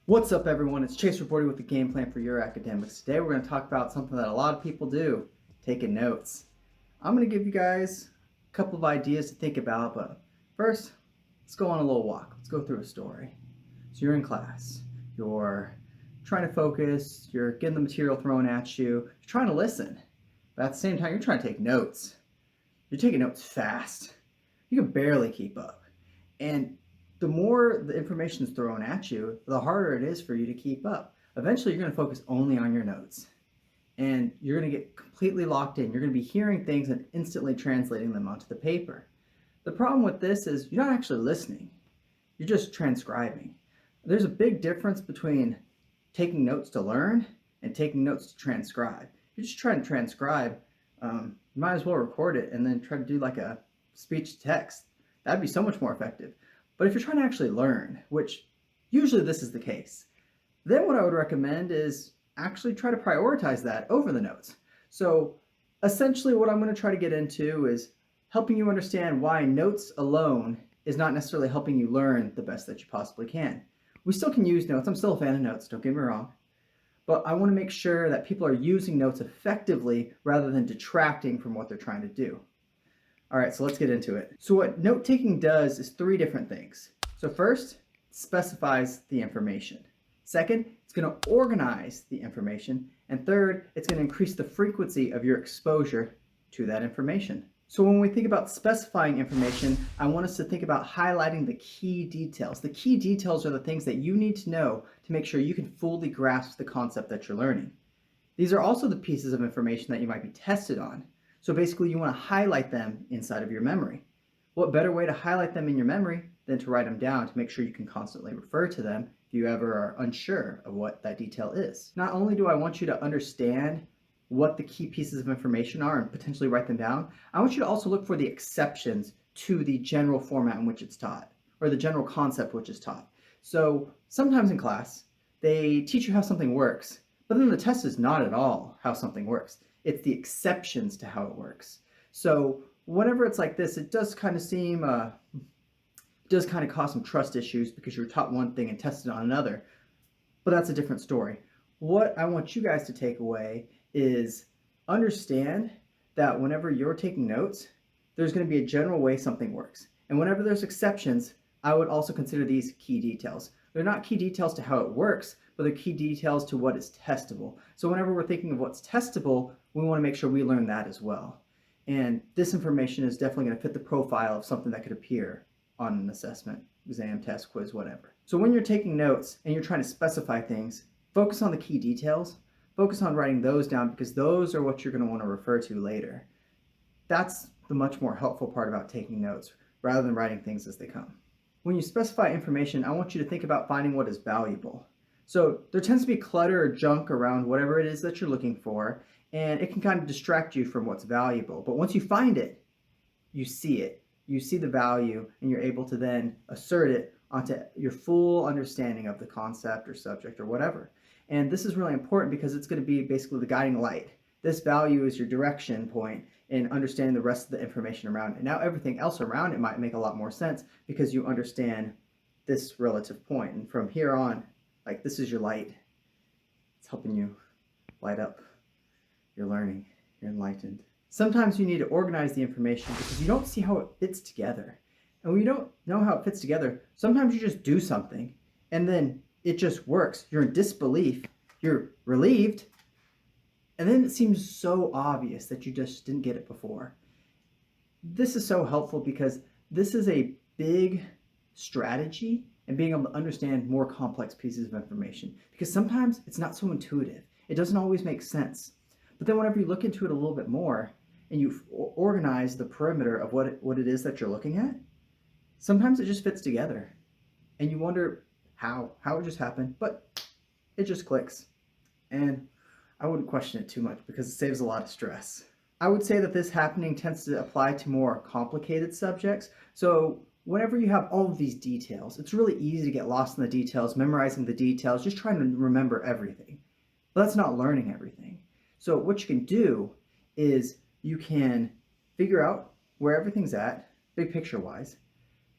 What's up, everyone? It's Chase reporting with the game plan for your academics. Today we're going to talk about something that a lot of people do, taking notes. I'm going to give you guys a couple of ideas to think about, but first, let's go on a little walk. Let's go through a story. So you're in class, you're trying to focus, you're getting the material thrown at you, you're trying to listen, but at the same time, you're trying to take notes. You're taking notes fast. You can barely keep up. And the more the information is thrown at you, the harder it is for you to keep up. Eventually, you're going to focus only on your notes and you're going to get completely locked in. You're going to be hearing things and instantly translating them onto the paper. The problem with this is you're not actually listening, you're just transcribing. There's a big difference between taking notes to learn and taking notes to transcribe. If you're just trying to transcribe, you might as well record it and then try to do like a speech to text. That'd be so much more effective. But if you're trying to actually learn, which usually this is the case, then what I would recommend is actually try to prioritize that over the notes. So essentially what I'm going to try to get into is helping you understand why notes alone is not necessarily helping you learn the best that you possibly can. We still can use notes. I'm still a fan of notes, don't get me wrong. But I want to make sure that people are using notes effectively rather than detracting from what they're trying to do. All right, so let's get into it. So what note-taking does is three different things. So first, it specifies the information. Second, it's going to organize the information. And third, it's going to increase the frequency of your exposure to that information. So when we think about specifying information, I want us to think about highlighting the key details. The key details are the things that you need to know to make sure you can fully grasp the concept that you're learning. These are also the pieces of information that you might be tested on. So basically you want to highlight them inside of your memory. What better way to highlight them in your memory than to write them down to make sure you can constantly refer to them if you ever are unsure of what that detail is. Not only do I want you to understand what the key pieces of information are and potentially write them down, I want you to also look for the exceptions to the general format in which it's taught, or the general concept which is taught. So sometimes in class, they teach you how something works, but then the test is not at all how something works. It's the exceptions to how it works. So whenever it's like this, it does kind of cause some trust issues because you're taught one thing and tested on another, but that's a different story. What I want you guys to take away is understand that whenever you're taking notes, there's going to be a general way something works. And whenever there's exceptions, I would also consider these key details. They're not key details to how it works, but they're key details to what is testable. So whenever we're thinking of what's testable, we want to make sure we learn that as well. And this information is definitely going to fit the profile of something that could appear on an assessment, exam, test, quiz, whatever. So when you're taking notes and you're trying to specify things, focus on the key details. Focus on writing those down because those are what you're going to want to refer to later. That's the much more helpful part about taking notes rather than writing things as they come. When you specify information, I want you to think about finding what is valuable. So there tends to be clutter or junk around whatever it is that you're looking for, and it can kind of distract you from what's valuable. But once you find it, you see the value, and you're able to then assert it onto your full understanding of the concept or subject or whatever. And this is really important because it's going to be basically the guiding light. This value is your direction point in understanding the rest of the information around it. Now everything else around it might make a lot more sense because you understand this relative point. And from here on, like, this is your light. It's helping you light up. You're learning. You're enlightened. Sometimes you need to organize the information because you don't see how it fits together. And when you don't know how it fits together, sometimes you just do something and then it just works. You're in disbelief. You're relieved. And then it seems so obvious that you just didn't get it before. This is so helpful because this is a big strategy in being able to understand more complex pieces of information. Because sometimes it's not so intuitive. It doesn't always make sense. But then whenever you look into it a little bit more and you organize the perimeter of what it is that you're looking at, sometimes it just fits together. And you wonder how it just happened, but it just clicks. And I wouldn't question it too much because it saves a lot of stress. I would say that this happening tends to apply to more complicated subjects. So whenever you have all of these details, it's really easy to get lost in the details, memorizing the details, just trying to remember everything. But that's not learning everything. So what you can do is you can figure out where everything's at, big picture wise.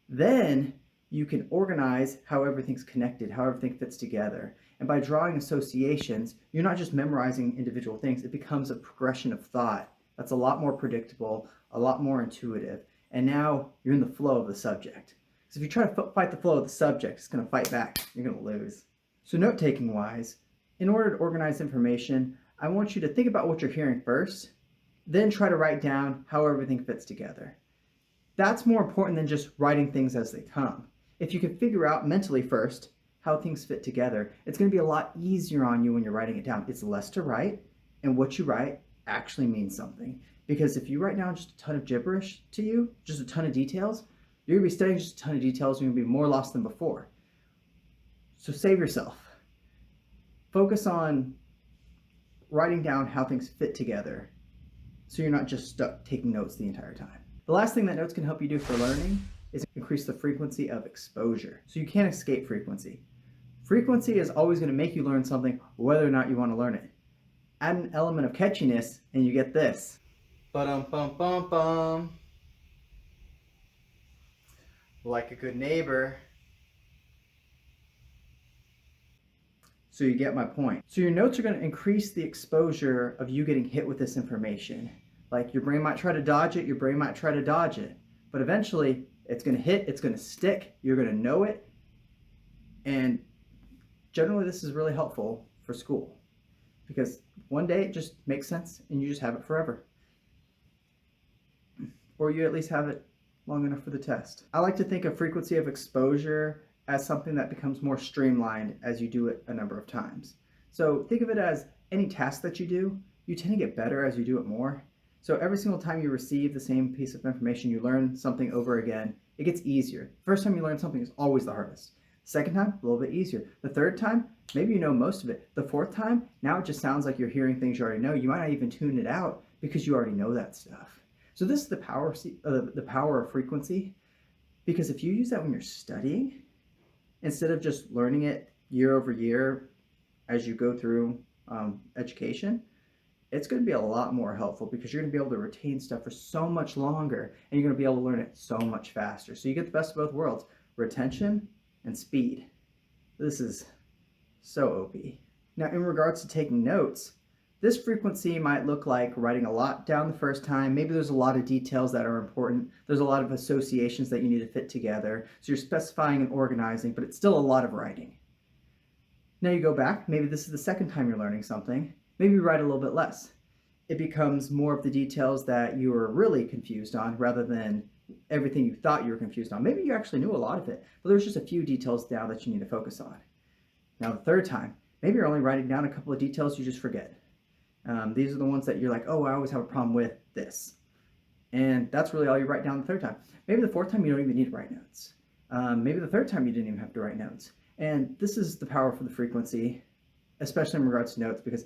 Then you can organize how everything's connected, how everything fits together. And by drawing associations, you're not just memorizing individual things, it becomes a progression of thought that's a lot more predictable, a lot more intuitive. And now you're in the flow of the subject. So if you try to fight the flow of the subject, it's going to fight back. You're going to lose. So note-taking wise, in order to organize information, I want you to think about what you're hearing first, then try to write down how everything fits together. That's more important than just writing things as they come. If you can figure out mentally first how things fit together, it's going to be a lot easier on you when you're writing it down. It's less to write, and what you write actually means something. Because if you write down just a ton of gibberish to you, just a ton of details, you're going to be studying just a ton of details, and you're going to be more lost than before. So save yourself. Focus on writing down how things fit together so you're not just stuck taking notes the entire time. The last thing that notes can help you do for learning is increase the frequency of exposure. So you can't escape frequency. Frequency is always going to make you learn something whether or not you want to learn it. Add an element of catchiness and you get this. Ba-dum-bum-bum-bum. Like a good neighbor. So you get my point. So your notes are going to increase the exposure of you getting hit with this information. Like your brain might try to dodge it, your brain might try to dodge it. But eventually it's going to hit, it's going to stick, you're going to know it. And generally this is really helpful for school. Because one day it just makes sense and you just have it forever. Or you at least have it long enough for the test. I like to think of frequency of exposure as something that becomes more streamlined as you do it a number of times. So think of it as any task that you do, you tend to get better as you do it more. So every single time you receive the same piece of information, you learn something over again, it gets easier. First time you learn something is always the hardest. Second time, a little bit easier. The third time, maybe you know most of it. The fourth time, now it just sounds like you're hearing things you already know. You might not even tune it out because you already know that stuff. So this is the power of frequency, because if you use that when you're studying, instead of just learning it year over year as you go through education, it's going to be a lot more helpful because you're going to be able to retain stuff for so much longer and you're going to be able to learn it so much faster. So you get the best of both worlds, retention and speed. This is so OP. Now in regards to taking notes, this frequency might look like writing a lot down the first time. Maybe there's a lot of details that are important. There's a lot of associations that you need to fit together. So you're specifying and organizing, but it's still a lot of writing. Now you go back, maybe this is the second time you're learning something. Maybe you write a little bit less. It becomes more of the details that you were really confused on rather than everything you thought you were confused on. Maybe you actually knew a lot of it, but there's just a few details now that you need to focus on. Now the third time, maybe you're only writing down a couple of details you just forget. These are the ones that you're like, oh, I always have a problem with this. And that's really all you write down the third time. Maybe the fourth time you don't even need to write notes. Maybe the third time you didn't even have to write notes. And this is the power for the frequency, especially in regards to notes, because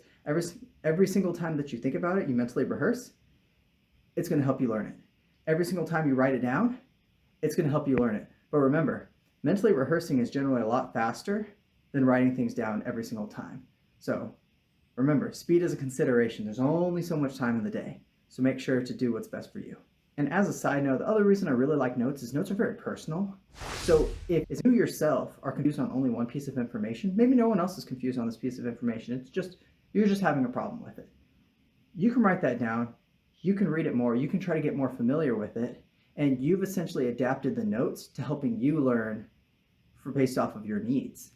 every single time that you think about it, you mentally rehearse, it's going to help you learn it. Every single time you write it down, it's going to help you learn it. But remember, mentally rehearsing is generally a lot faster than writing things down every single time. So remember, speed is a consideration. There's only so much time in the day, so make sure to do what's best for you. And as a side note, the other reason I really like notes is notes are very personal. So if you yourself are confused on only one piece of information, maybe no one else is confused on this piece of information. It's just, you're just having a problem with it. You can write that down. You can read it more. You can try to get more familiar with it. And you've essentially adapted the notes to helping you learn based off of your needs.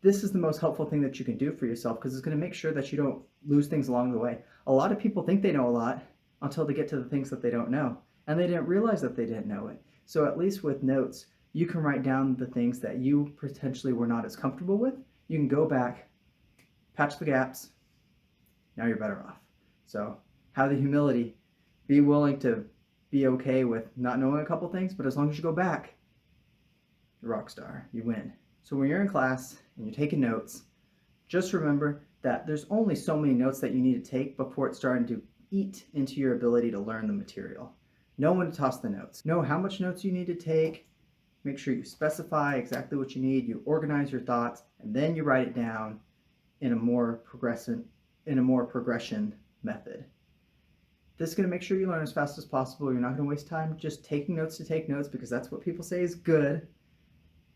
This is the most helpful thing that you can do for yourself because it's going to make sure that you don't lose things along the way. A lot of people think they know a lot until they get to the things that they don't know, and they didn't realize that they didn't know it. So at least with notes, you can write down the things that you potentially were not as comfortable with. You can go back, patch the gaps, now you're better off. So have the humility, be willing to be okay with not knowing a couple things, but as long as you go back, you're a rock star, you win. So when you're in class and you're taking notes, just remember that there's only so many notes that you need to take before it's starting to eat into your ability to learn the material. Know when to toss the notes. Know how much notes you need to take. Make sure you specify exactly what you need. You organize your thoughts, and then you write it down in a more progression method. This is going to make sure you learn as fast as possible. You're not going to waste time just taking notes to take notes because that's what people say is good.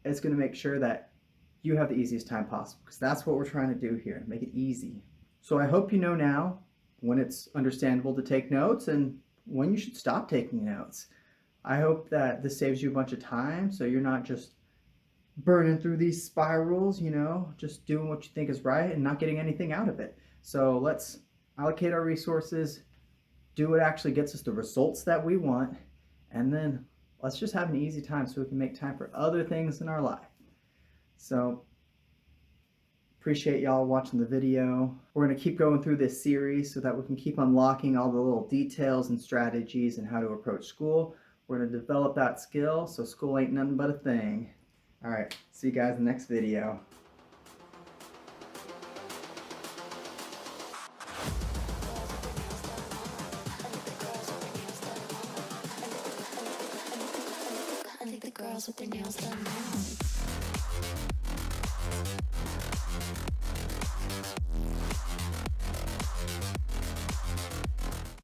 it's going to make sure that you have the easiest time possible, because that's what we're trying to do here, make it easy. So I hope you know now when it's understandable to take notes and when you should stop taking notes. I hope that this saves you a bunch of time so you're not just burning through these spirals, just doing what you think is right and not getting anything out of it. So let's allocate our resources, do what actually gets us the results that we want, and then let's just have an easy time so we can make time for other things in our life. So appreciate y'all watching the video. We're going to keep going through this series so that we can keep unlocking all the little details and strategies and how to approach school. We're going to develop that skill so school ain't nothing but a thing. All right, see you guys in the next video. Girls with their nails done now.